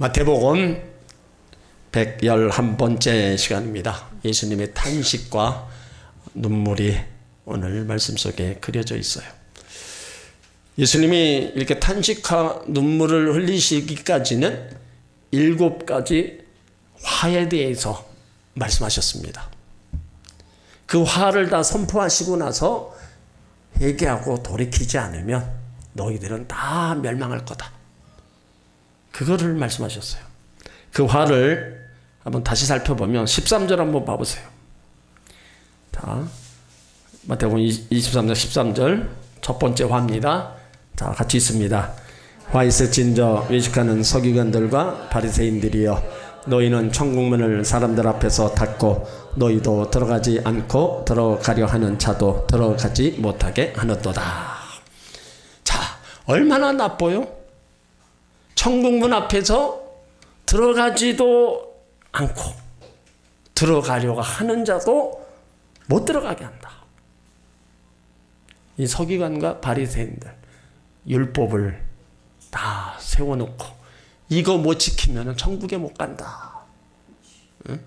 마태복음 111번째 시간입니다. 예수님의 탄식과 눈물이 오늘 말씀 속에 그려져 있어요. 예수님이 이렇게 탄식과 눈물을 흘리시기까지는 7가지 화에 대해서 말씀하셨습니다. 그 화를 다 선포하시고 나서 회개하고 돌이키지 않으면 너희들은 다 멸망할 거다. 그거를 말씀하셨어요. 그 화를 한번 다시 살펴보면 13절 한번 봐보세요. 자, 마태복음 23장 13절 첫 번째 화입니다. 자, 같이 있습니다. 화 있을진저 외식하는 서기관들과 바리새인들이여, 너희는 천국문을 사람들 앞에서 닫고 너희도 들어가지 않고 들어가려 하는 자도 들어가지 못하게 하는도다. 자, 얼마나 나빠요? 천국문 앞에서 들어가지도 않고 들어가려고 하는 자도 못 들어가게 한다. 이 서기관과 바리새인들 율법을 다 세워놓고 이거 못 지키면 천국에 못 간다. 응?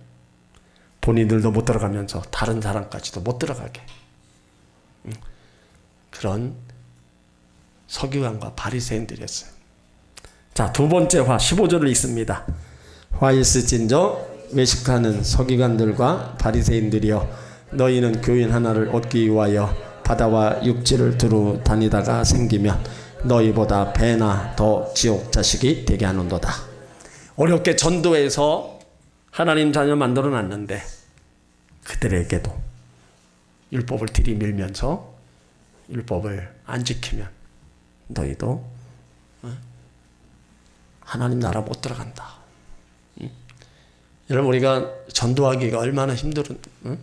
본인들도 못 들어가면서 다른 사람까지도 못 들어가게. 응? 그런 서기관과 바리새인들이었어요. 자, 두 번째 화 15절을 읽습니다. 화 있을진저 외식하는 서기관들과 바리새인들이여, 너희는 교인 하나를 얻기 위하여 바다와 육지를 두루 다니다가 생기면 너희보다 배나 더 지옥 자식이 되게 하는도다. 어렵게 전도해서 하나님 자녀 만들어 놨는데 그들에게도 율법을 들이밀면서 율법을 안 지키면 너희도 하나님 나라 못 들어간다. 응? 여러분, 우리가 전도하기가 얼마나 힘들은, 응?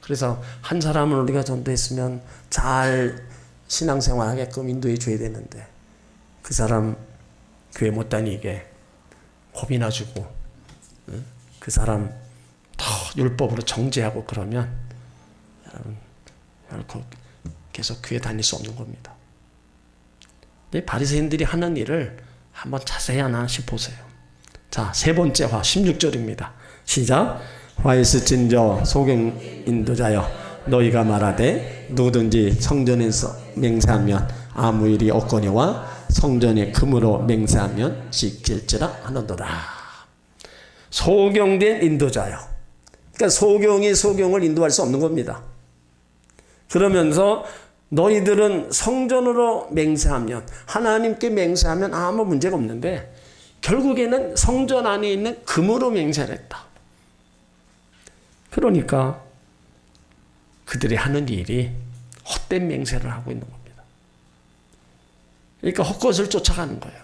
그래서 한 사람을 우리가 전도했으면 잘 신앙생활 하게끔 인도해 줘야 되는데 그 사람 교회 못 다니게 겁이나 주고, 응? 그 사람 더 율법으로 정죄하고 그러면 여러분 결코 계속 교회 다닐 수 없는 겁니다. 근데 바리새인들이 하는 일을 한번 자세히 하나씩 보세요. 자, 세 번째 화 16절입니다. 시작. 화 있을진저 소경 인도자여, 너희가 말하되 누구든지 성전에서 맹세하면 아무 일이 없거니와 성전의 금으로 맹세하면 지킬지라 하는도다. 소경된 인도자여. 그러니까 소경이 소경을 인도할 수 없는 겁니다. 그러면서 너희들은 성전으로 맹세하면, 하나님께 맹세하면 아무 문제가 없는데 결국에는 성전 안에 있는 금으로 맹세를 했다. 그러니까 그들이 하는 일이 헛된 맹세를 하고 있는 겁니다. 그러니까 헛것을 쫓아가는 거예요.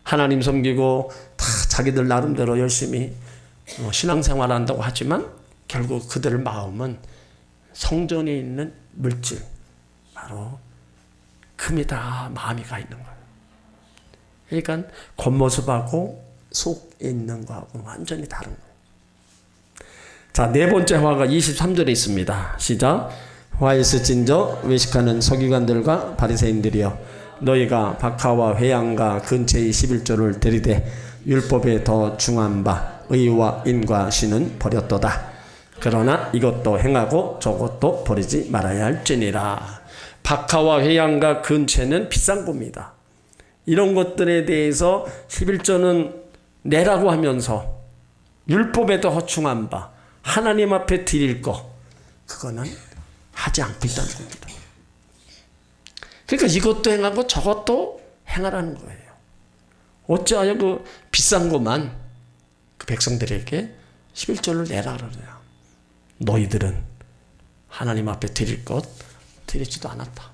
하나님 섬기고 다 자기들 나름대로 열심히 신앙생활 한다고 하지만 결국 그들 마음은 성전에 있는 물질, 바로 금이 다 마음이 가 있는 거예요. 그러니까 겉모습하고 속에 있는 거하고는 완전히 다른 거예요. 자, 네 번째 화가 23절에 있습니다. 시작. 화 있을진저 외식하는 서기관들과 바리새인들이여, 너희가 박하와 회양과 근처의 11조를 들이되 율법에 더 중한 바 의와 인과 신은 버렸도다. 그러나 이것도 행하고 저것도 버리지 말아야 할지니라. 박하와 회양과 근체는 비싼 겁니다. 이런 것들에 대해서 11조는 내라고 하면서 율법에도 허충한 바 하나님 앞에 드릴 거, 그거는 하지 않고 있다는 겁니다. 그러니까 이것도 행하고 저것도 행하라는 거예요. 어찌하여 그 비싼 것만 그 백성들에게 11조를 내라 그러냐. 너희들은 하나님 앞에 드릴 것 드리지도 않았다.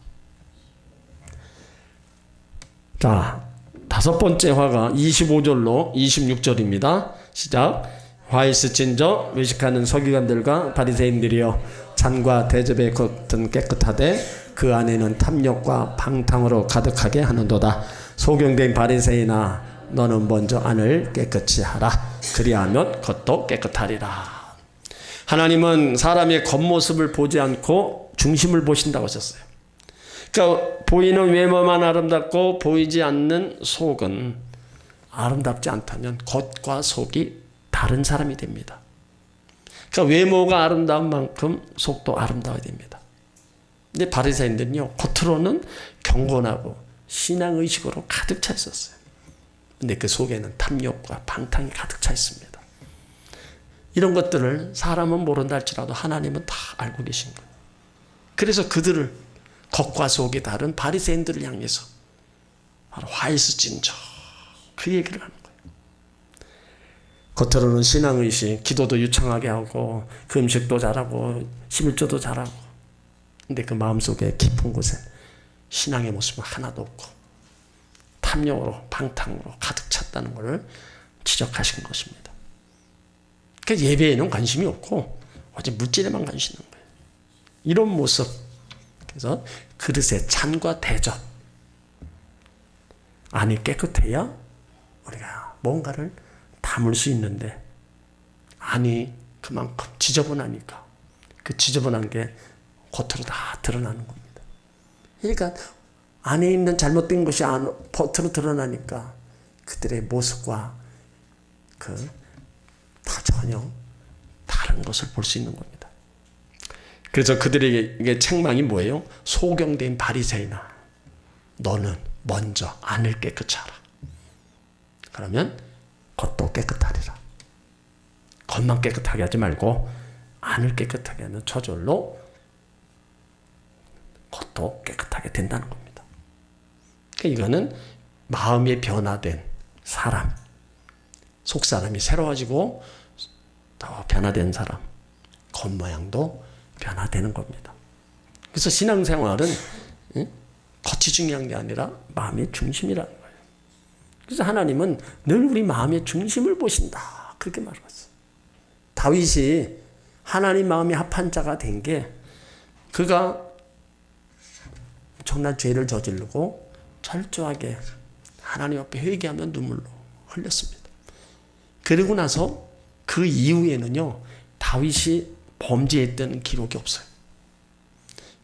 자, 다섯 번째 화가 25절로 26절입니다. 시작. 화 있을진저 외식하는 서기관들과 바리새인들이여, 잔과 대접의 겉은 깨끗하되 그 안에는 탐욕과 방탕으로 가득하게 하는도다. 소경된 바리새인아, 너는 먼저 안을 깨끗이 하라. 그리하면 겉도 깨끗하리라. 하나님은 사람의 겉모습을 보지 않고 중심을 보신다고 하셨어요. 그러니까 보이는 외모만 아름답고 보이지 않는 속은 아름답지 않다면 겉과 속이 다른 사람이 됩니다. 그러니까 외모가 아름다운 만큼 속도 아름다워야 됩니다. 근데 바리새인들은요, 겉으로는 경건하고 신앙의식으로 가득 차 있었어요. 근데 그 속에는 탐욕과 방탕이 가득 차 있습니다. 이런 것들을 사람은 모른다 할지라도 하나님은 다 알고 계신 거예요. 그래서 그들을, 겉과 속이 다른 바리새인들을 향해서 바로 화이스진저, 그 얘기를 하는 거예요. 겉으로는 신앙의식, 기도도 유창하게 하고 그 음식도 잘하고 11조도 잘하고, 근데 그 마음속에 깊은 곳에 신앙의 모습은 하나도 없고 탐욕으로 방탕으로 가득 찼다는 것을 지적하신 것입니다. 그러니까 예배에는 관심이 없고 오직 물질에만 관심이 있는 거예요. 이런 모습. 그래서 그릇의 잔과 대접, 안이 깨끗해야 우리가 뭔가를 담을 수 있는데 안이 그만큼 지저분하니까 그 지저분한 게 겉으로 다 드러나는 겁니다. 그러니까 안에 있는 잘못된 것이 겉으로 드러나니까 그들의 모습과 다 전혀 다른 것을 볼 수 있는 겁니다. 그래서 그들에게 책망이 뭐예요? 소경된 바리새인아, 너는 먼저 안을 깨끗이 하라. 그러면 겉도 깨끗하리라. 겉만 깨끗하게 하지 말고 안을 깨끗하게 하는 저절로 겉도 깨끗하게 된다는 겁니다. 그러니까 이거는 마음이 변화된 사람, 속사람이 새로워지고 더 변화된 사람, 겉모양도 변화되는 겁니다. 그래서 신앙생활은 겉이 중요한 게 아니라 마음의 중심이라는 거예요. 그래서 하나님은 늘 우리 마음의 중심을 보신다, 그렇게 말했어요. 다윗이 하나님 마음이 합한 자가 된 게 그가 엄청난 죄를 저지르고 철저하게 하나님 앞에 회개하며 눈물로 흘렸습니다. 그리고 나서 그 이후에는요, 다윗이 범죄했던 기록이 없어요.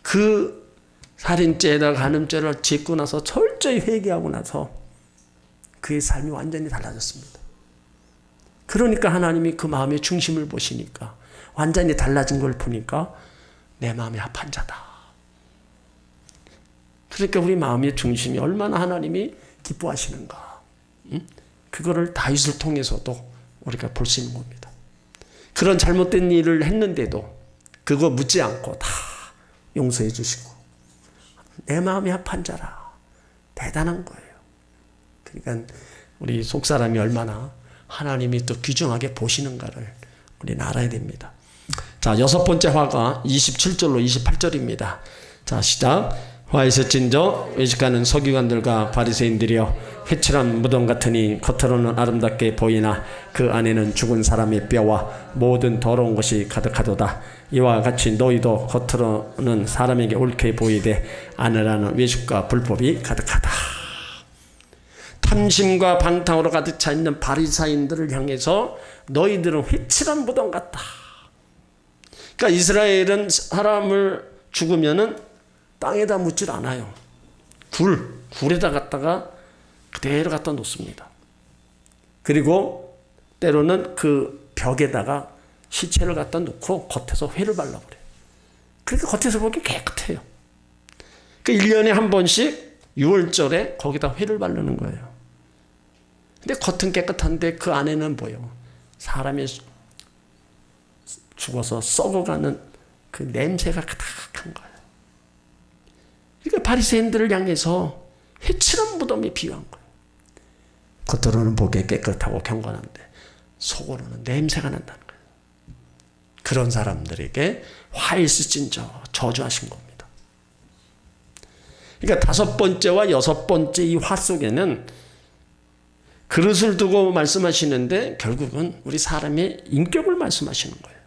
그 살인죄나 간음죄를 짓고 나서 철저히 회개하고 나서 그의 삶이 완전히 달라졌습니다. 그러니까 하나님이 그 마음의 중심을 보시니까 완전히 달라진 걸 보니까 내 마음이 합한 자다. 그러니까 우리 마음의 중심이 얼마나 하나님이 기뻐하시는가, 그거를 다윗을 통해서도 우리가 볼 수 있는 겁니다. 그런 잘못된 일을 했는데도 그거 묻지 않고 다 용서해 주시고 내 마음이 합한 자라. 대단한 거예요. 그러니까 우리 속사람이 얼마나 하나님이 또 귀중하게 보시는가를 우리는 알아야 됩니다. 자, 여섯 번째 화가 27절로 28절입니다. 자, 시작. 화에서 찐저 외식하는 서기관들과 바리새인들이여, 회칠한 무덤 같으니 겉으로는 아름답게 보이나 그 안에는 죽은 사람의 뼈와 모든 더러운 것이 가득하도다. 이와 같이 너희도 겉으로는 사람에게 옳게 보이되 안으로는 외식과 불법이 가득하다. 탐심과 방탕으로 가득 차 있는 바리새인들을 향해서 너희들은 회칠한 무덤 같다. 그러니까 이스라엘은 사람을 죽으면은 땅에다 묻질 않아요. 굴에다 갖다가 그대로 갖다 놓습니다. 그리고 때로는 그 벽에다가 시체를 갖다 놓고 겉에서 회를 발라버려요. 그러니까 겉에서 보기 깨끗해요. 그 1년에 한 번씩 6월절에 거기다 회를 바르는 거예요. 근데 겉은 깨끗한데 그 안에는 뭐예요? 사람이 죽어서 썩어가는 그 냄새가 가득한 거예요. 그러니까 바리새인들을 향해서 회칠한 무덤에 비유한 거예요. 겉으로는 보기에 깨끗하고 경건한데 속으로는 냄새가 난다는 거예요. 그런 사람들에게 화일스진저 저주하신 겁니다. 그러니까 다섯 번째와 여섯 번째 이 화 속에는 그릇을 두고 말씀하시는데 결국은 우리 사람의 인격을 말씀하시는 거예요.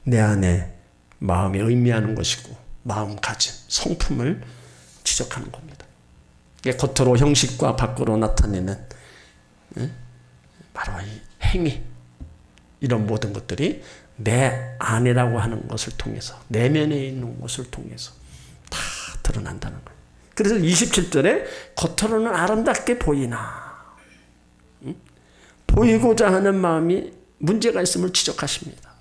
내 안에 마음이 의미하는 것이고 마음가짐, 성품을 지적하는 겁니다. 이게 겉으로 형식과 밖으로 나타내는 바로 이 행위, 이런 모든 것들이 내 안이라고 하는 것을 통해서, 내면에 있는 것을 통해서 다 드러난다는 거예요. 그래서 27절에 겉으로는 아름답게 보이나, 보이고자 하는 마음이 문제가 있음을 지적하십니다.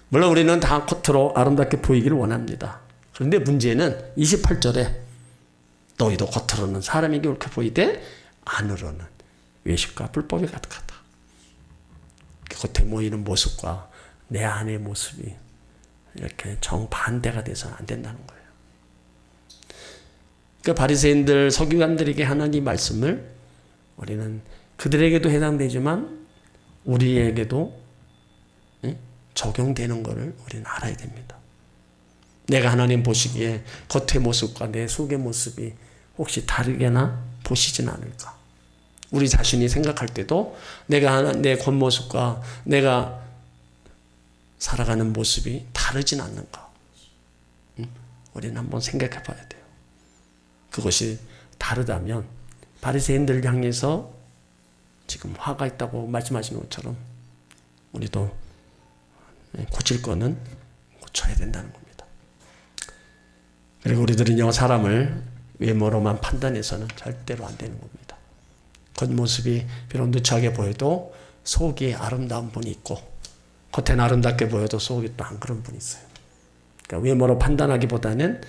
물론 우리는 다 겉으로 아름답게 보이기를 원합니다. 그런데 문제는 28절에 너희도 겉으로는 사람에게 옳게 보이되 안으로는 외식과 불법이 가득하다. 겉에 보이는 모습과 내 안의 모습이 이렇게 정반대가 돼서는 안 된다는 거예요. 그러니까 바리새인들, 서기관들에게 하는 이 말씀을 우리는 그들에게도 해당되지만 우리에게도 적용되는 것을 우리는 알아야 됩니다. 내가 하나님 보시기에 겉의 모습과 내 속의 모습이 혹시 다르게나 보시진 않을까? 우리 자신이 생각할 때도 내 겉모습과 내가 살아가는 모습이 다르진 않는가? 우리는 한번 생각해 봐야 돼요. 그것이 다르다면 바리새인들 향해서 지금 화가 있다고 말씀하시는 것처럼 우리도 고칠 거는 고쳐야 된다는 겁니다. 그리고 우리들은요, 사람을 외모로만 판단해서는 절대로 안 되는 겁니다. 겉모습이 비록 누추하게 보여도 속이 아름다운 분이 있고 겉에는 아름답게 보여도 속이 또 안 그런 분이 있어요. 그러니까 외모로 판단하기보다는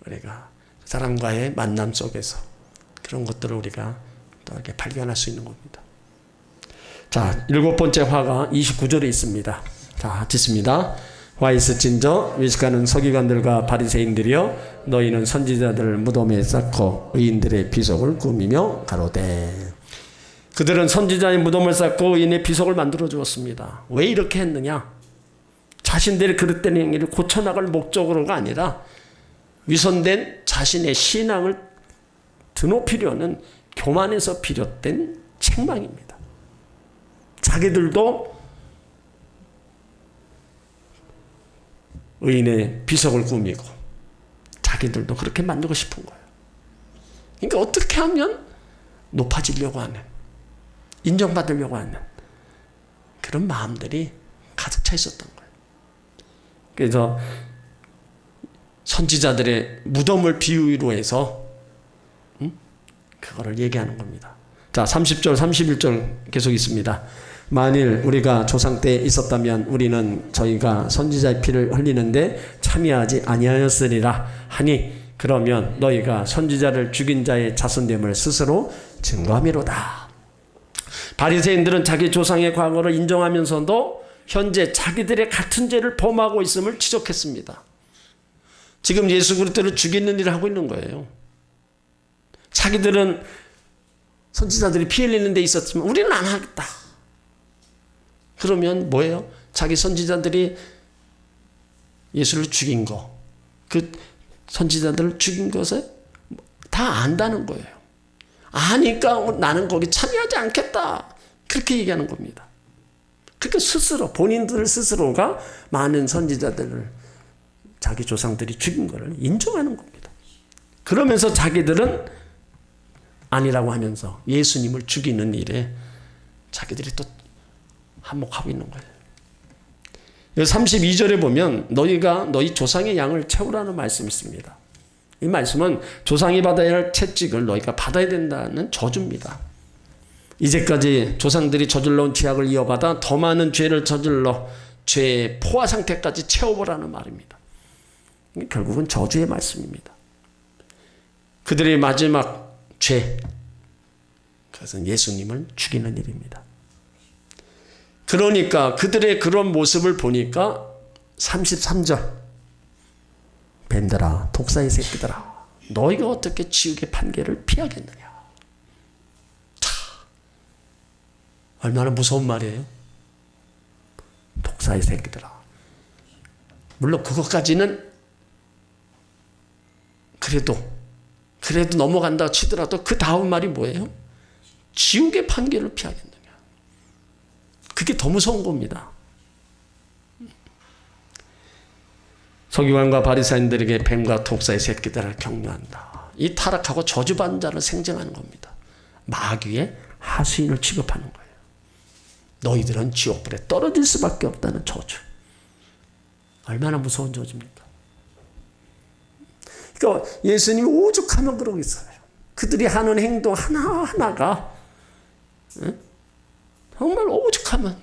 우리가 사람과의 만남 속에서 그런 것들을 우리가 또 이렇게 발견할 수 있는 겁니다. 자, 7번째 화가 29절에 있습니다. 자, 듣습니다. 화 있을진저 외식하는 서기관들과 바리새인들이여 너희는 선지자들을 무덤에 쌓고 의인들의 비석을 꾸미며 가로되. 그들은 선지자의 무덤을 쌓고 의인의 비석을 만들어 주었습니다. 왜 이렇게 했느냐? 자신들의 그릇된 행위를 고쳐나갈 목적으로가 아니라 위선된 자신의 신앙을 드높이려는 교만에서 비롯된 책망입니다. 자기들도 의인의 비석을 꾸미고 자기들도 그렇게 만들고 싶은 거예요. 그러니까 어떻게 하면 높아지려고 하는, 인정받으려고 하는 그런 마음들이 가득 차 있었던 거예요. 그래서 선지자들의 무덤을 비유로 해서 그거를 얘기하는 겁니다. 자, 30절 31절 계속 있습니다. 만일 우리가 조상 때 있었다면 우리는 저희가 선지자의 피를 흘리는데 참여하지 아니하였으리라 하니 그러면 너희가 선지자를 죽인 자의 자손됨을 스스로 증거함이로다. 바리새인들은 자기 조상의 과거를 인정하면서도 현재 자기들의 같은 죄를 범하고 있음을 지적했습니다. 지금 예수 그리스도를 죽이는 일을 하고 있는 거예요. 자기들은 선지자들이 피 흘리는 데 있었지만 우리는 안 하겠다. 그러면 뭐예요? 자기 선지자들이 예수를 죽인 거, 그 선지자들을 죽인 것을 다 안다는 거예요. 아니까 나는 거기 참여하지 않겠다. 그렇게 얘기하는 겁니다. 그러니까 스스로, 본인들 스스로가 많은 선지자들을 자기 조상들이 죽인 것을 인정하는 겁니다. 그러면서 자기들은 아니라고 하면서 예수님을 죽이는 일에 자기들이 또 한몫하고 있는 거예요. 32절에 보면 너희가 너희 조상의 양을 채우라는 말씀이 있습니다. 이 말씀은 조상이 받아야 할 채찍을 너희가 받아야 된다는 저주입니다. 이제까지 조상들이 저질러온 죄악을 이어받아 더 많은 죄를 저질러 죄의 포화 상태까지 채워보라는 말입니다. 결국은 저주의 말씀입니다. 그들의 마지막 죄, 그것은 예수님을 죽이는 일입니다. 그러니까 그들의 그런 모습을 보니까 33절 뱀들아 독사의 새끼들아 너희가 어떻게 지옥의 판결을 피하겠느냐. 차, 얼마나 무서운 말이에요. 독사의 새끼들아. 물론 그것까지는 그래도 넘어간다 치더라도 그 다음 말이 뭐예요? 지옥의 판결을 피하겠느냐. 그게 더 무서운 겁니다. 서기관과 바리새인들에게 뱀과 독사의 새끼들을 격려한다. 이 타락하고 저주받은 자를 생정하는 겁니다. 마귀의 하수인을 취급하는 거예요. 너희들은 지옥불에 떨어질 수밖에 없다는 저주. 얼마나 무서운 저주입니까? 그러니까 예수님이 오죽하면 그러고 있어요. 그들이 하는 행동 하나하나가 정말 오죽하면.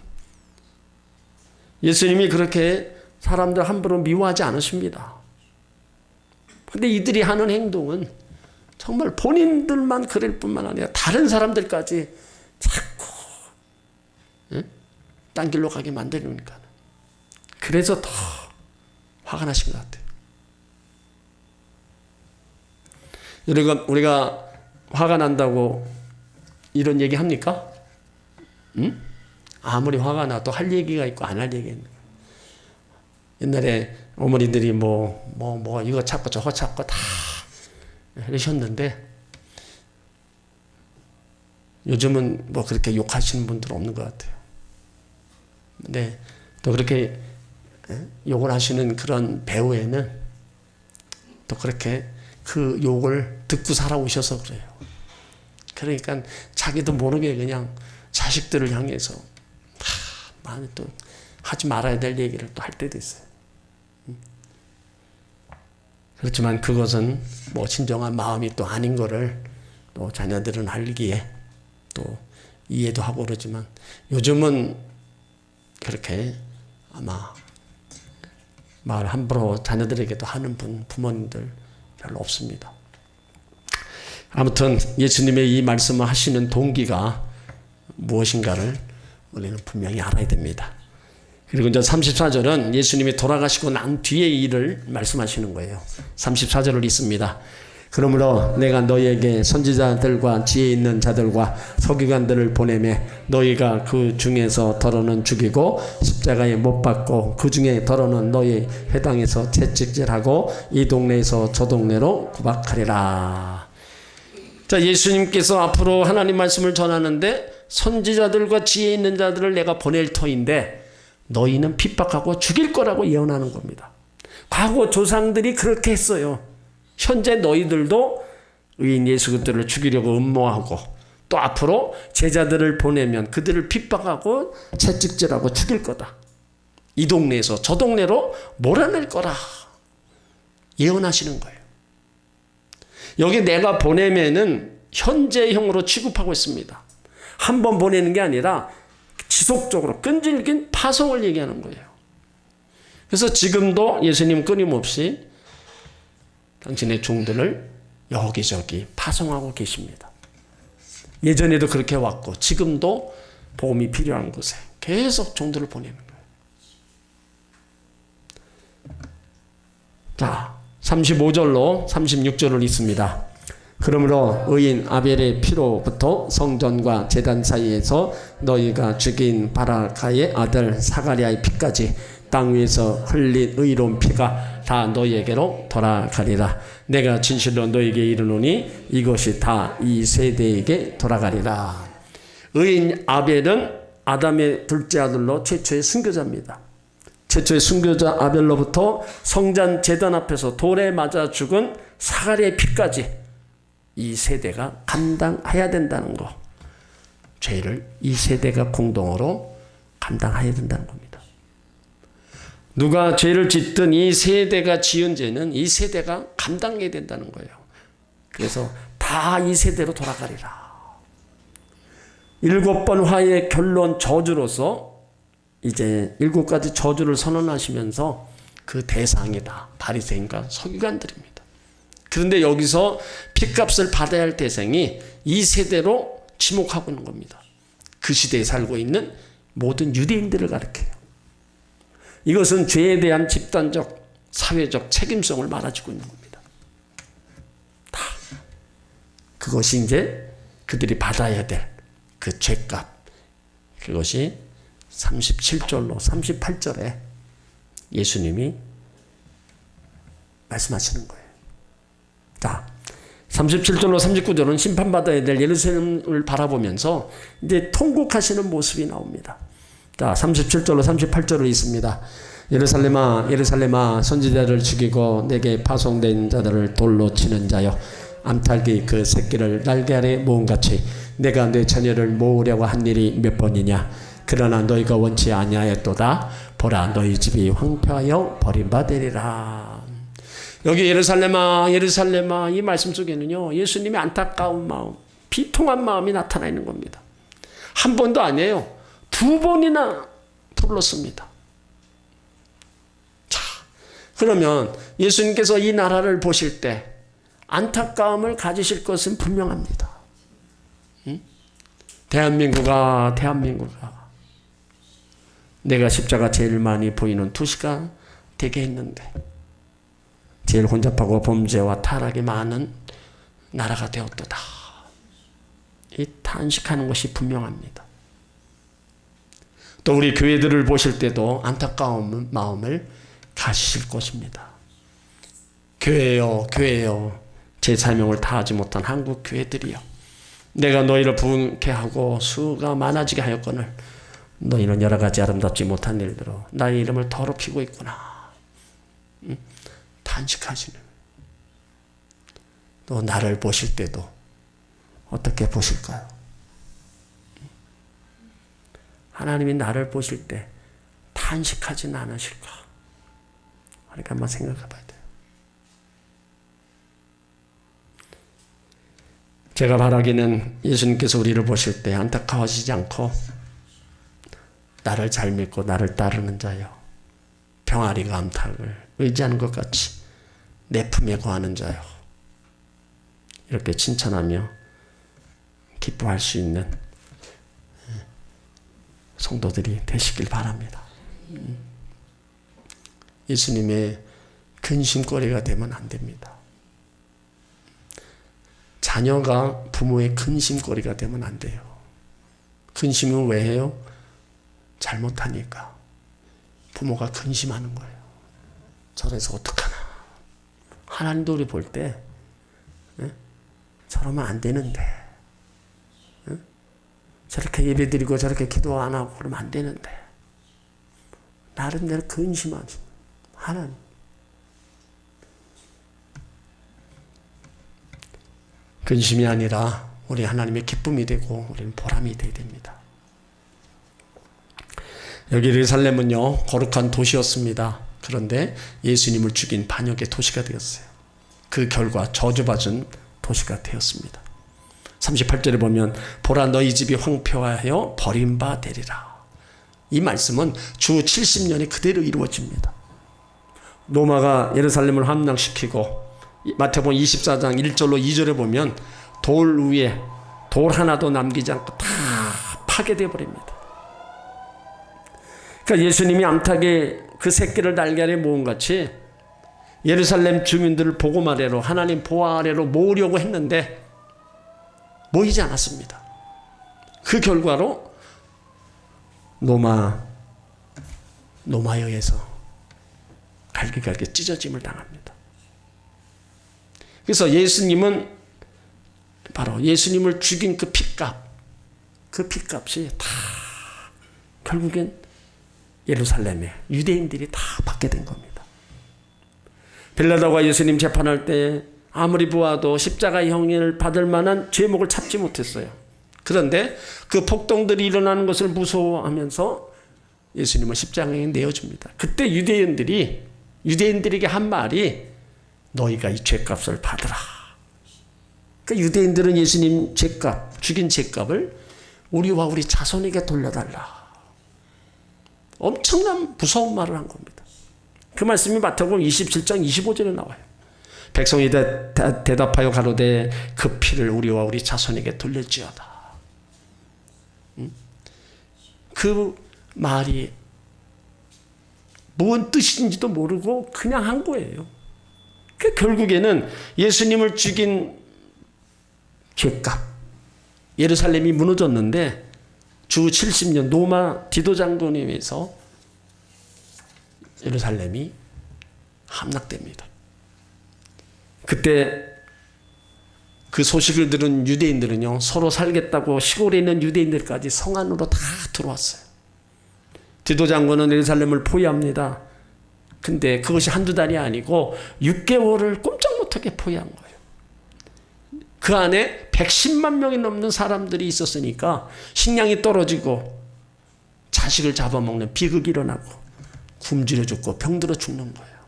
예수님이 그렇게 사람들 함부로 미워하지 않으십니다. 근데 이들이 하는 행동은 정말 본인들만 그럴 뿐만 아니라 다른 사람들까지 자꾸 딴 길로 가게 만드니까. 그래서 더 화가 나신 것 같아요. 우리가 화가 난다고 이런 얘기 합니까? 응? 아무리 화가 나도 할 얘기가 있고 안 할 얘기가 있는 거예요. 옛날에 어머니들이 이거 찾고 저거 찾고 다 이러셨는데 요즘은 그렇게 욕하시는 분들 없는 것 같아요. 근데 또 그렇게 욕을 하시는 그런 배우에는 또 그렇게 그 욕을 듣고 살아오셔서 그래요. 그러니까 자기도 모르게 그냥 자식들을 향해서 많이 또 하지 말아야 될 얘기를 또 할 때도 있어요. 그렇지만 그것은 진정한 마음이 또 아닌 거를 또 자녀들은 알기에 또 이해도 하고 그러지만 요즘은 그렇게 아마 말 함부로 자녀들에게도 하는 부모님들 별로 없습니다. 아무튼 예수님의 이 말씀을 하시는 동기가 무엇인가를 우리는 분명히 알아야 됩니다. 그리고 이제 34절은 예수님이 돌아가시고 난 뒤의 일을 말씀하시는 거예요. 34절을 읽습니다. 그러므로 내가 너희에게 선지자들과 지혜 있는 자들과 서기관들을 보내매 너희가 그 중에서 더러는 죽이고 십자가에 못 박고 그 중에 더러는 너희 회당에서 채찍질하고 이 동네에서 저 동네로 구박하리라. 자, 예수님께서 앞으로 하나님 말씀을 전하는데 선지자들과 지혜 있는 자들을 내가 보낼 터인데 너희는 핍박하고 죽일 거라고 예언하는 겁니다. 과거 조상들이 그렇게 했어요. 현재 너희들도 의인 예수 그리스도를 죽이려고 음모하고 또 앞으로 제자들을 보내면 그들을 핍박하고 채찍질하고 죽일 거다. 이 동네에서 저 동네로 몰아낼 거라 예언하시는 거예요. 여기 내가 보내면은 현재형으로 취급하고 있습니다. 한 번 보내는 게 아니라 지속적으로 끈질긴 파송을 얘기하는 거예요. 그래서 지금도 예수님 끊임없이 당신의 종들을 여기저기 파송하고 계십니다. 예전에도 그렇게 왔고 지금도 복음이 필요한 곳에 계속 종들을 보내는 거예요. 자, 35절로 36절을 읽습니다. 그러므로 의인 아벨의 피로부터 성전과 제단 사이에서 너희가 죽인 바라가의 아들 사가랴의 피까지 땅 위에서 흘린 의로운 피가 다 너희에게로 돌아가리라. 내가 진실로 너희에게 이르노니 이것이 다 이 세대에게 돌아가리라. 의인 아벨은 아담의 둘째 아들로 최초의 순교자입니다. 최초의 순교자 아벨로부터 성전 제단 앞에서 돌에 맞아 죽은 사가랴의 피까지 이 세대가 감당해야 된다는 거. 죄를 이 세대가 공동으로 감당해야 된다는 겁니다. 누가 죄를 짓든 이 세대가 지은 죄는 이 세대가 감당해야 된다는 거예요. 그래서 다 이 세대로 돌아가리라. 7번 화의 결론 저주로서 이제 7가지 저주를 선언하시면서 그 대상이다. 바리새인과 서기관들입니다. 그런데 여기서 핏값을 받아야 할 대상이 이 세대로 지목하고 있는 겁니다. 그 시대에 살고 있는 모든 유대인들을 가리켜요. 이것은 죄에 대한 집단적, 사회적 책임성을 말해주고 있는 겁니다. 다 그것이 이제 그들이 받아야 될 그 죄값, 그것이 37절로 38절에 예수님이 말씀하시는 거예요. 자, 37절로 39절은 심판받아야 될 예루살렘을 바라보면서 이제 통곡하시는 모습이 나옵니다. 자, 37절로 38절을 읽습니다. 예루살렘아, 예루살렘아, 선지자를 죽이고 내게 파송된 자들을 돌로 치는 자여, 암탉이 그 새끼를 날개 아래 모음같이 내가 내 자녀를 모으려고 한 일이 몇 번이냐. 그러나 너희가 원치 아니하였도다. 보라, 너희 집이 황폐하여 버림받으리라. 여기 예루살렘아, 예루살렘아, 이 말씀 속에는요, 예수님의 안타까운 마음, 비통한 마음이 나타나 있는 겁니다. 한 번도 아니에요. 2번이나 불렀습니다. 자, 그러면 예수님께서 이 나라를 보실 때 안타까움을 가지실 것은 분명합니다. 대한민국아, 내가 십자가 제일 많이 보이는 도시가 되게 했는데 제일 혼잡하고 범죄와 타락이 많은 나라가 되었도다. 이 탄식하는 것이 분명합니다. 또 우리 교회들을 보실 때도 안타까운 마음을 가지실 것입니다. 교회요, 제 사명을 다하지 못한 한국 교회들이요, 내가 너희를 부흥케 하고 수가 많아지게 하였거늘 너희는 여러 가지 아름답지 못한 일들로 나의 이름을 더럽히고 있구나. 탄식하시는. 또 나를 보실 때도 어떻게 보실까요? 하나님이 나를 보실 때 탄식하지는 않으실까? 그러니까 한번 생각해 봐야 돼요. 제가 바라기는 예수님께서 우리를 보실 때 안타까워하시지 않고 나를 잘 믿고 나를 따르는 자여, 병아리가 암탉을 의지하는 것 같이 내 품에 거하는 자여, 이렇게 칭찬하며 기뻐할 수 있는 성도들이 되시길 바랍니다. 예수님의 근심거리가 되면 안 됩니다. 자녀가 부모의 근심거리가 되면 안 돼요. 근심은 왜 해요? 잘못하니까. 부모가 근심하는 거예요. 저래서 어떡하나. 하나님도 우리 볼 때 저러면 안 되는데, 저렇게 예배드리고 저렇게 기도 안 하고 그러면 안 되는데, 나름대로 근심하지. 하나님. 근심이 아니라 우리 하나님의 기쁨이 되고 우리는 보람이 되어야 됩니다. 여기 예루살렘은요, 거룩한 도시였습니다. 그런데 예수님을 죽인 반역의 도시가 되었어요. 그 결과 저주받은 도시가 되었습니다. 38절에 보면 보라 너희 집이 황폐하여 버림바 되리라. 이 말씀은 주 70년이 그대로 이루어집니다. 로마가 예루살렘을 함락시키고 마태복음 24장 1절로 2절에 보면 돌 위에 돌 하나도 남기지 않고 다 파괴되어 버립니다. 그러니까 예수님이 암탉의 그 새끼를 날개 아래 모은 같이 예루살렘 주민들을 보고 아래로, 하나님 보호 아래로 모으려고 했는데 모이지 않았습니다. 그 결과로 로마에 의해서 갈기갈기 찢어짐을 당합니다. 그래서 예수님은 바로 예수님을 죽인 그 핏값이 다 결국엔 예루살렘에 유대인들이 다 받게 된 겁니다. 빌라도가 예수님 재판할 때 아무리 보아도 십자가의 형을 받을 만한 죄목을 찾지 못했어요. 그런데 그 폭동들이 일어나는 것을 무서워하면서 예수님을 십자가에 내어줍니다. 그때 유대인들에게 한 말이 너희가 이 죄값을 받으라. 그러니까 유대인들은 예수님 죽인 죄값을 우리와 우리 자손에게 돌려달라. 엄청난 무서운 말을 한 겁니다. 그 말씀이 마태복음 27장 25절에 나와요. 백성이 대답하여 가로되 그 피를 우리와 우리 자손에게 돌릴지어다. 그 말이 무슨 뜻인지도 모르고 그냥 한 거예요. 결국에는 예수님을 죽인 죄값, 예루살렘이 무너졌는데 주 70년 로마 디도장군에 의해서 예루살렘이 함락됩니다. 그때 그 소식을 들은 유대인들은요, 서로 살겠다고 시골에 있는 유대인들까지 성 안으로 다 들어왔어요. 디도장군은 예루살렘을 포위합니다. 근데 그것이 한두 달이 아니고 6개월을 꼼짝 못하게 포위한 거예요. 그 안에 110만 명이 넘는 사람들이 있었으니까 식량이 떨어지고 자식을 잡아먹는 비극이 일어나고 굶주려 죽고 병들어 죽는 거예요.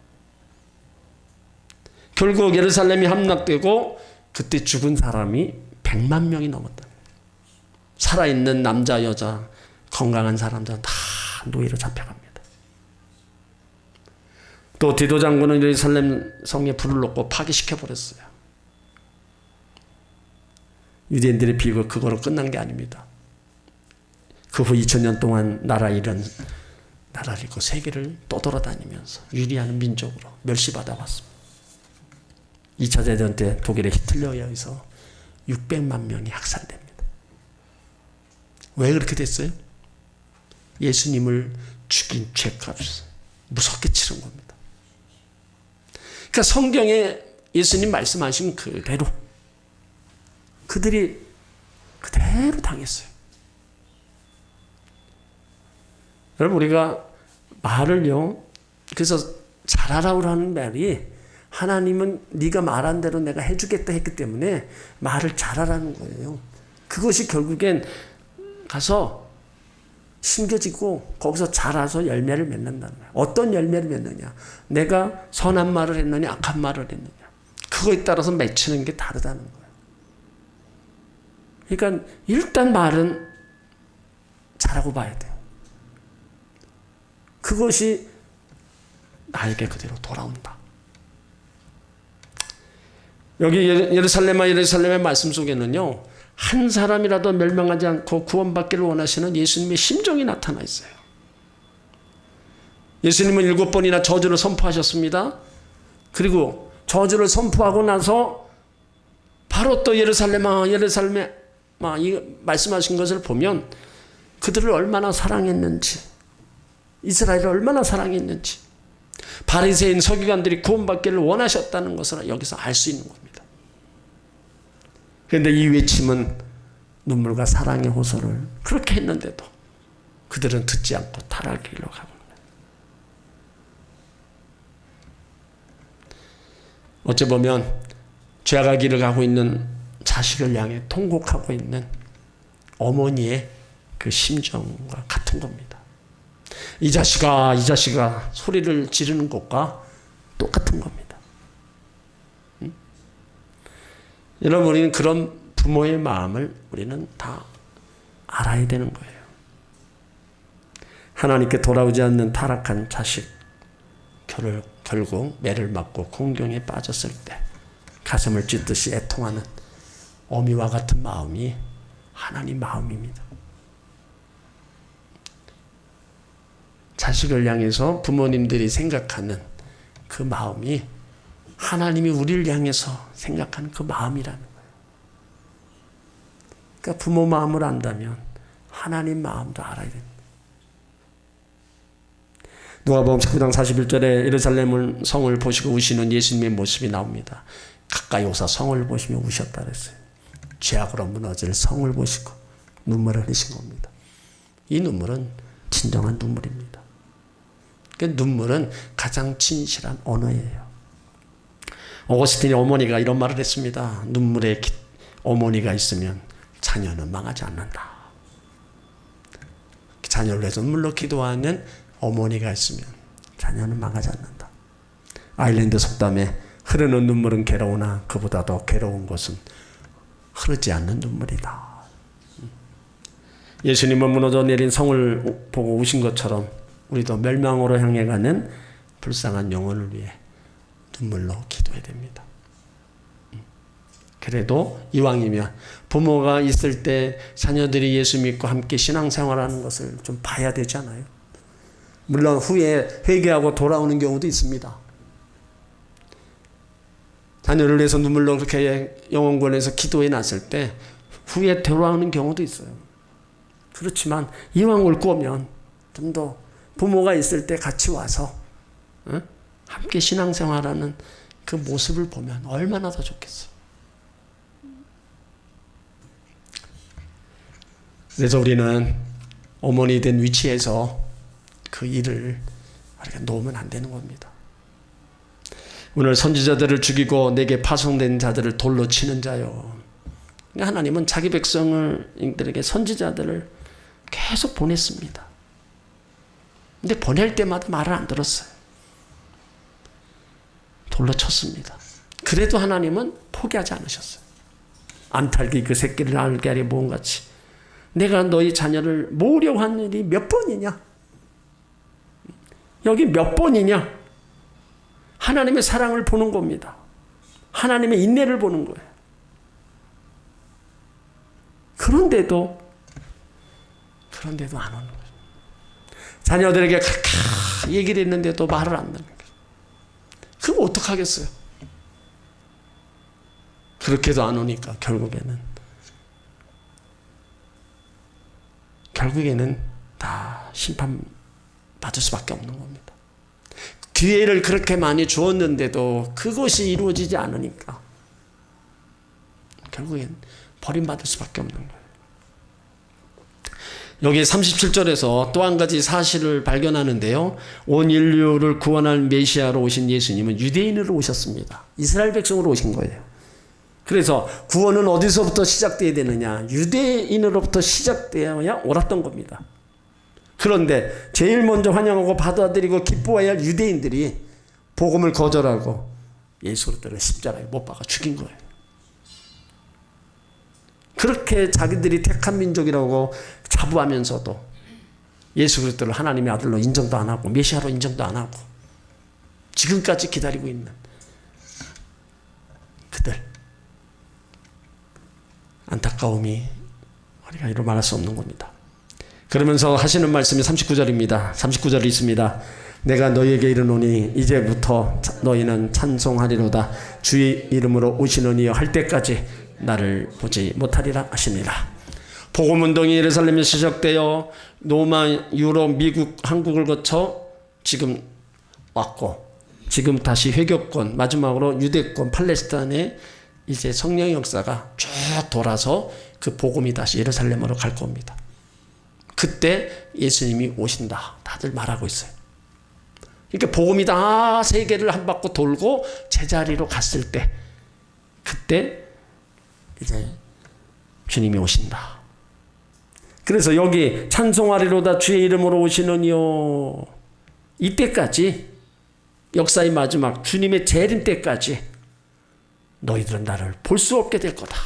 결국 예루살렘이 함락되고 그때 죽은 사람이 100만 명이 넘었다. 살아있는 남자, 여자, 건강한 사람들은 다 노예로 잡혀갑니다. 또 디도 장군은 예루살렘 성에 불을 놓고 파괴시켜버렸어요. 유대인들의 비극 그거로 끝난 게 아닙니다. 그 후 2000년 동안 나라를 잃고 세계를 떠돌아다니면서 유리한 민족으로 멸시받아 왔습니다. 2차 대전 때 독일의 히틀러에 의해서 600만 명이 학살됩니다. 왜 그렇게 됐어요? 예수님을 죽인 죄값을 무섭게 치른 겁니다. 그러니까 성경에 예수님 말씀하신 그대로 그들이 그대로 당했어요. 여러분 우리가 말을요, 그래서 잘하라고 하는 말이 하나님은 네가 말한 대로 내가 해주겠다 했기 때문에 말을 잘하라는 거예요. 그것이 결국엔 가서 심겨지고 거기서 자라서 열매를 맺는다는 거예요. 어떤 열매를 맺느냐, 내가 선한 말을 했느냐 악한 말을 했느냐, 그거에 따라서 맺히는 게 다르다는 거예요. 그러니까 일단 말은 잘하고 봐야 돼요. 그것이 나에게 그대로 돌아온다. 여기 예루살렘의 말씀 속에는요, 한 사람이라도 멸망하지 않고 구원받기를 원하시는 예수님의 심정이 나타나 있어요. 예수님은 7번이나 저주를 선포하셨습니다. 그리고 저주를 선포하고 나서 바로 또 예루살렘아 이 말씀하신 것을 보면 그들을 얼마나 사랑했는지, 이스라엘을 얼마나 사랑했는지, 바리새인 서기관들이 구원받기를 원하셨다는 것을 여기서 알 수 있는 겁니다. 그런데 이 외침은 눈물과 사랑의 호소를 그렇게 했는데도 그들은 듣지 않고 타락의 길로 가고 있습니다. 어찌 보면 죄악의 길을 가고 있는 자식을 향해 통곡하고 있는 어머니의 그 심정과 같은 겁니다. 이 자식아 소리를 지르는 것과 똑같은 겁니다. 여러분, 우리는 그런 부모의 마음을 우리는 다 알아야 되는 거예요. 하나님께 돌아오지 않는 타락한 자식, 결국 매를 맞고 공경에 빠졌을 때 가슴을 찢듯이 애통하는 어미와 같은 마음이 하나님 마음입니다. 자식을 향해서 부모님들이 생각하는 그 마음이 하나님이 우리를 향해서 생각하는 그 마음이라는 거예요. 그러니까 부모 마음을 안다면 하나님 마음도 알아야 됩니다. 누가복음 19장 41절에 예루살렘 성을 보시고 우시는 예수님의 모습이 나옵니다. 가까이 오사 성을 보시며 우셨다 그랬어요. 죄악으로 무너질 성을 보시고 눈물을 흘리신 겁니다. 이 눈물은 진정한 눈물입니다. 그 눈물은 가장 진실한 언어예요. 어거스틴의 어머니가 이런 말을 했습니다. 눈물에 어머니가 있으면 자녀는 망하지 않는다. 자녀를 위해서 눈물로 기도하는 어머니가 있으면 자녀는 망하지 않는다. 아일랜드 속담에 흐르는 눈물은 괴로우나 그보다 더 괴로운 것은 흐르지 않는 눈물이다. 예수님은 무너져 내린 성을 보고 우신 것처럼 우리도 멸망으로 향해 가는 불쌍한 영혼을 위해 눈물로 기도해야 됩니다. 그래도 이왕이면 부모가 있을 때 자녀들이 예수 믿고 함께 신앙생활하는 것을 좀 봐야 되지 않아요? 물론 후에 회개하고 돌아오는 경우도 있습니다. 자녀를 위해서 눈물로 그렇게 영혼권에서 기도해 놨을 때 후에 돌아오는 경우도 있어요. 그렇지만 이왕 올 거면 좀 더 부모가 있을 때 같이 와서 함께 신앙생활하는 그 모습을 보면 얼마나 더 좋겠어. 그래서 우리는 어머니 된 위치에서 그 일을 우리가 놓으면 안 되는 겁니다. 오늘 선지자들을 죽이고 내게 파송된 자들을 돌로 치는 자요. 하나님은 자기 백성들에게 선지자들을 계속 보냈습니다. 근데 보낼 때마다 말을 안 들었어요. 돌로 쳤습니다. 그래도 하나님은 포기하지 않으셨어요. 암탉이 그 새끼를 알게 하려 모음같이 내가 너희 자녀를 모으려고 한 일이 몇 번이냐? 여기 몇 번이냐? 하나님의 사랑을 보는 겁니다. 하나님의 인내를 보는 거예요. 그런데도 안 오는 거예요. 자녀들에게 카카 얘기를 했는데도 말을 안 듣는 거예요. 그럼 어떡하겠어요? 그렇게도 안 오니까 결국에는 다 심판받을 수밖에 없는 겁니다. 기회를 그렇게 많이 주었는데도 그것이 이루어지지 않으니까 결국엔 버림받을 수밖에 없는 거예요. 여기 37절에서 또 한 가지 사실을 발견하는데요. 온 인류를 구원할 메시아로 오신 예수님은 유대인으로 오셨습니다. 이스라엘 백성으로 오신 거예요. 그래서 구원은 어디서부터 시작되어야 되느냐? 유대인으로부터 시작되어야 옳았던 겁니다. 그런데 제일 먼저 환영하고 받아들이고 기뻐해야 할 유대인들이 복음을 거절하고 예수 그리스도를 십자가에 못 박아 죽인 거예요. 그렇게 자기들이 택한 민족이라고 자부하면서도 예수 그리스도를 하나님의 아들로 인정도 안 하고 메시아로 인정도 안 하고 지금까지 기다리고 있는 그들, 안타까움이 우리가 이루 말할 수 없는 겁니다. 그러면서 하시는 말씀이 39절입니다. 39절이 있습니다. 내가 너희에게 이르노니 이제부터 너희는 찬송하리로다. 주의 이름으로 오시는 이여 할 때까지 나를 보지 못하리라 하시니라. 복음운동이 예루살렘에 시작되어 로마, 유럽, 미국, 한국을 거쳐 지금 왔고 지금 다시 회교권, 마지막으로 유대권, 팔레스타인의 이제 성령 역사가 쭉 돌아서 그 복음이 다시 예루살렘으로 갈 겁니다. 그때 예수님이 오신다. 다들 말하고 있어요. 그러니까 복음이 다 세계를 한 바퀴 돌고 제자리로 갔을 때 그때 이제 주님이 오신다. 그래서 여기 찬송하리로다 주의 이름으로 오시느니요. 이때까지 역사의 마지막 주님의 재림 때까지 너희들은 나를 볼 수 없게 될 거다.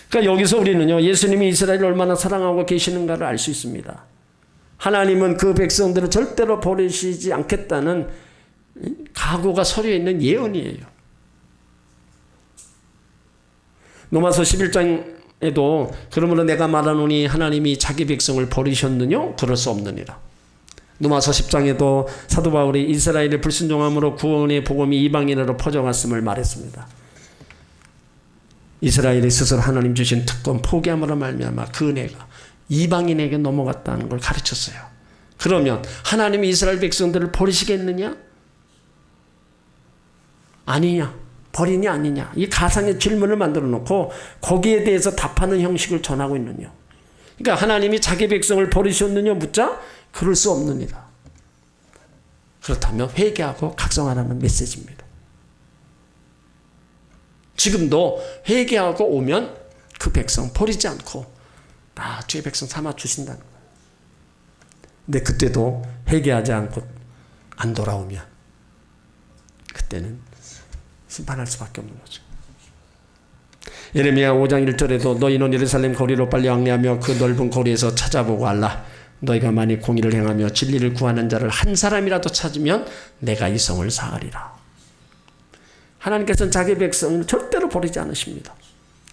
그러니까 여기서 우리는요, 예수님이 이스라엘을 얼마나 사랑하고 계시는가를 알 수 있습니다. 하나님은 그 백성들을 절대로 버리시지 않겠다는 각오가 서류에 있는 예언이에요. 로마서 11장에도 그러므로 내가 말하노니 하나님이 자기 백성을 버리셨느냐? 그럴 수 없느니라. 로마서 10장에도 사도 바울이 이스라엘의 불순종함으로 구원의 복음이 이방인으로 퍼져갔음을 말했습니다. 이스라엘이 스스로 하나님 주신 특권 포기함으로 말미암아 그 은혜가 이방인에게 넘어갔다는 걸 가르쳤어요. 그러면 하나님이 이스라엘 백성들을 버리시겠느냐? 아니냐? 버리냐 아니냐? 이 가상의 질문을 만들어 놓고 거기에 대해서 답하는 형식을 전하고 있느냐? 그러니까 하나님이 자기 백성을 버리셨느냐 묻자 그럴 수 없느니라. 그렇다면 회개하고 각성하라는 메시지입니다. 지금도 회개하고 오면 그 백성 버리지 않고 다 주의 백성 삼아 주신다는 거예요. 근데 그때도 회개하지 않고 안 돌아오면 그때는 심판할 수밖에 없는 거죠. 예레미야 5장 1절에도 너희는 예루살렘 거리로 빨리 왕래하며 그 넓은 거리에서 찾아보고 알라. 너희가 만일 공의를 행하며 진리를 구하는 자를 한 사람이라도 찾으면 내가 이 성을 사하리라. 하나님께서는 자기 백성을 절대로 버리지 않으십니다.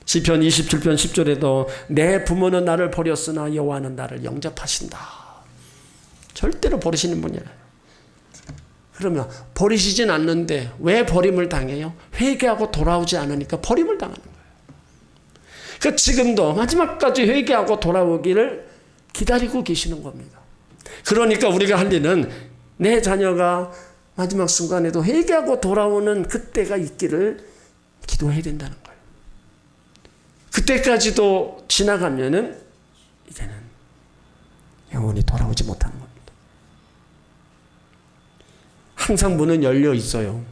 시편 27편 10절에도 내 부모는 나를 버렸으나 여호와는 나를 영접하신다. 절대로 버리시는 분이 아니에요. 그러면 버리시진 않는데 왜 버림을 당해요? 회개하고 돌아오지 않으니까 버림을 당하는 거예요. 그러니까 지금도 마지막까지 회개하고 돌아오기를 기다리고 계시는 겁니다. 그러니까 우리가 할 일은 내 자녀가 마지막 순간에도 회개하고 돌아오는 그때가 있기를 기도해야 된다는 거예요. 그때까지도 지나가면은 이제는 영원히 돌아오지 못하는 겁니다. 항상 문은 열려 있어요.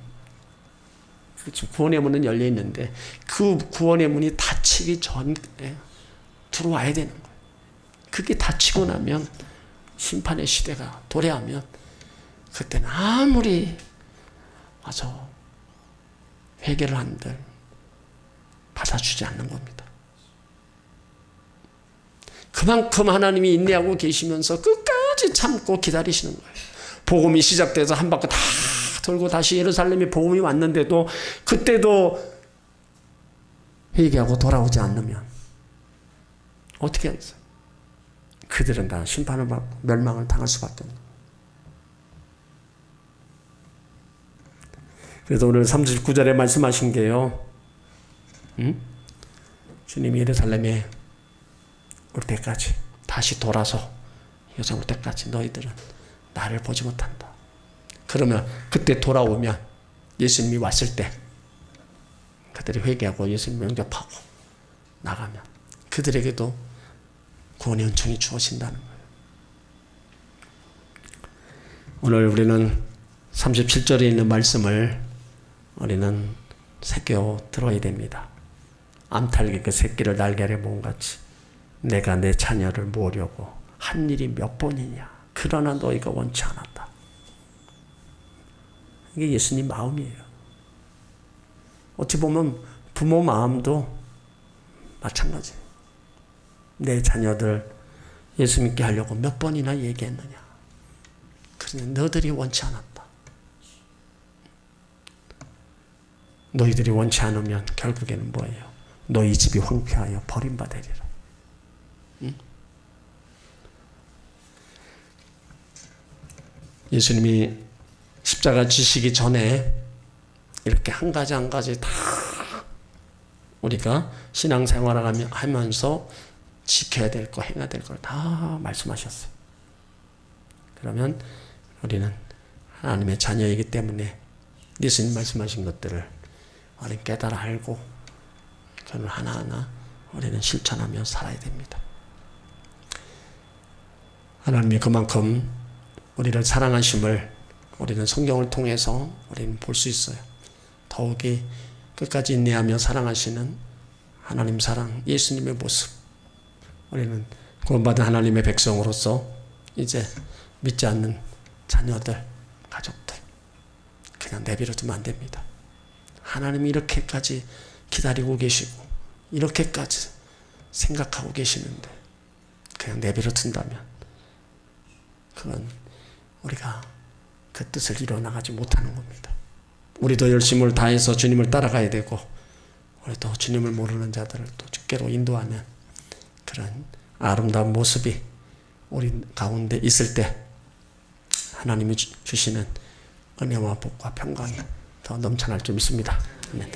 그렇죠. 구원의 문은 열려 있는데 그 구원의 문이 닫히기 전에 들어와야 되는 거예요. 그게 닫히고 나면 심판의 시대가 도래하면 그때는 아무리 와서 회개를 한들 받아주지 않는 겁니다. 그만큼 하나님이 인내하고 계시면서 끝까지 참고 기다리시는 거예요. 복음이 시작돼서 한 바퀴 다 돌고 다시 예루살렘에 복음이 왔는데도 그때도 회개하고 돌아오지 않으면 어떻게 하겠어요? 그들은 다 심판을 받고 멸망을 당할 수밖에 없는 거예요. 그래서 오늘 39절에 말씀하신 게요. 주님이 예루살렘에 올 때까지 다시 돌아서 여기서 올 때까지 너희들은 나를 보지 못한다. 그러면 그때 돌아오면 예수님이 왔을 때 그들이 회개하고 예수님 영접하고 나가면 그들에게도 구원의 은총이 주어진다는 거예요. 오늘 우리는 37절에 있는 말씀을 우리는 새겨 들어야 됩니다. 암탉이 그 새끼를 날개 아래 모은 같이 내가 내 자녀를 모으려고 한 일이 몇 번이냐. 그러나 너희가 원치 않았다. 이게 예수님 마음이에요. 어찌 보면 부모 마음도 마찬가지예요. 내 자녀들 예수 믿게 하려고 몇 번이나 얘기했느냐. 그러니 너희들이 원치 않았다. 너희들이 원치 않으면 결국에는 뭐예요? 너희 집이 황폐하여 버림받으리라. 응? 예수님이 십자가 지시기 전에 이렇게 한 가지 한 가지 다 우리가 신앙생활을 하면서 지켜야 될 거, 행해야 될 걸 다 말씀하셨어요. 그러면 우리는 하나님의 자녀이기 때문에 예수님 말씀하신 것들을 우리는 깨달아 알고 그걸 하나하나 우리는 실천하며 살아야 됩니다. 하나님이 그만큼 우리를 사랑하심을 우리는 성경을 통해서 우리는 볼 수 있어요. 더욱이 끝까지 인내하며 사랑하시는 하나님 사랑, 예수님의 모습. 우리는 구원받은 하나님의 백성으로서 이제 믿지 않는 자녀들, 가족들 그냥 내버려두면 안 됩니다. 하나님이 이렇게까지 기다리고 계시고 이렇게까지 생각하고 계시는데 그냥 내버려둔다면 그건 우리가 그 뜻을 이뤄나가지 못하는 겁니다. 우리도 열심을 다해서 주님을 따라가야 되고 우리도 주님을 모르는 자들을 또 주께로 인도하는 그런 아름다운 모습이 우리 가운데 있을 때 하나님이 주시는 은혜와 복과 평강이 더 넘쳐날 줄 믿습니다. 아멘.